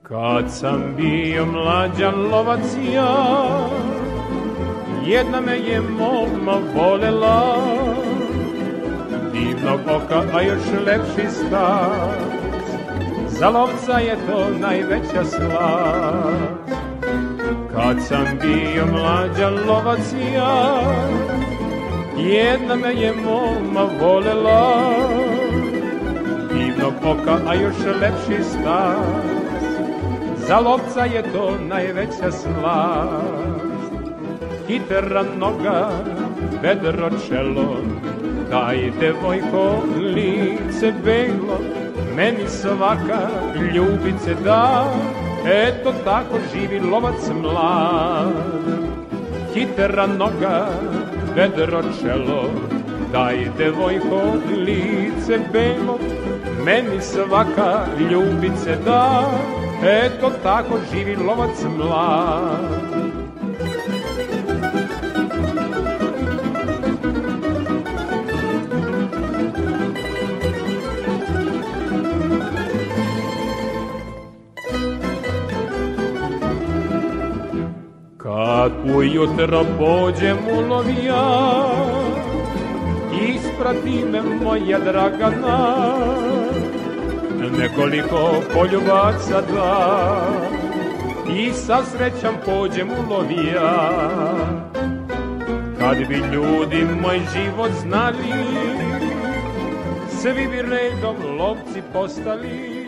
Kad sam bio mlađan lovac ja, jedna me je moma volela, divnog oka, a još lepši stas, za lovca je to najveća slast. Kad sam bio mlađan lovac ja, jedna me je moma volela, divnog oka, a još lepši stas, za lovca je to najveća slast. Hitra noga, vedro čelo, daj devojko lice belo, meni svaka ljubice da, eto tako živi lovac mlad. Hitra noga, vedro čelo, daj devojko lice belo, meni svaka ljubice da, eto tako živi lovac mlad. Kad ujutro pođem u lov ja, isprati me moja Dragana, nekoliko poljubaca da, i sa srećom pođem u lov ja. Kad bi ljudi moj život znali, svi bi redom lovci postali.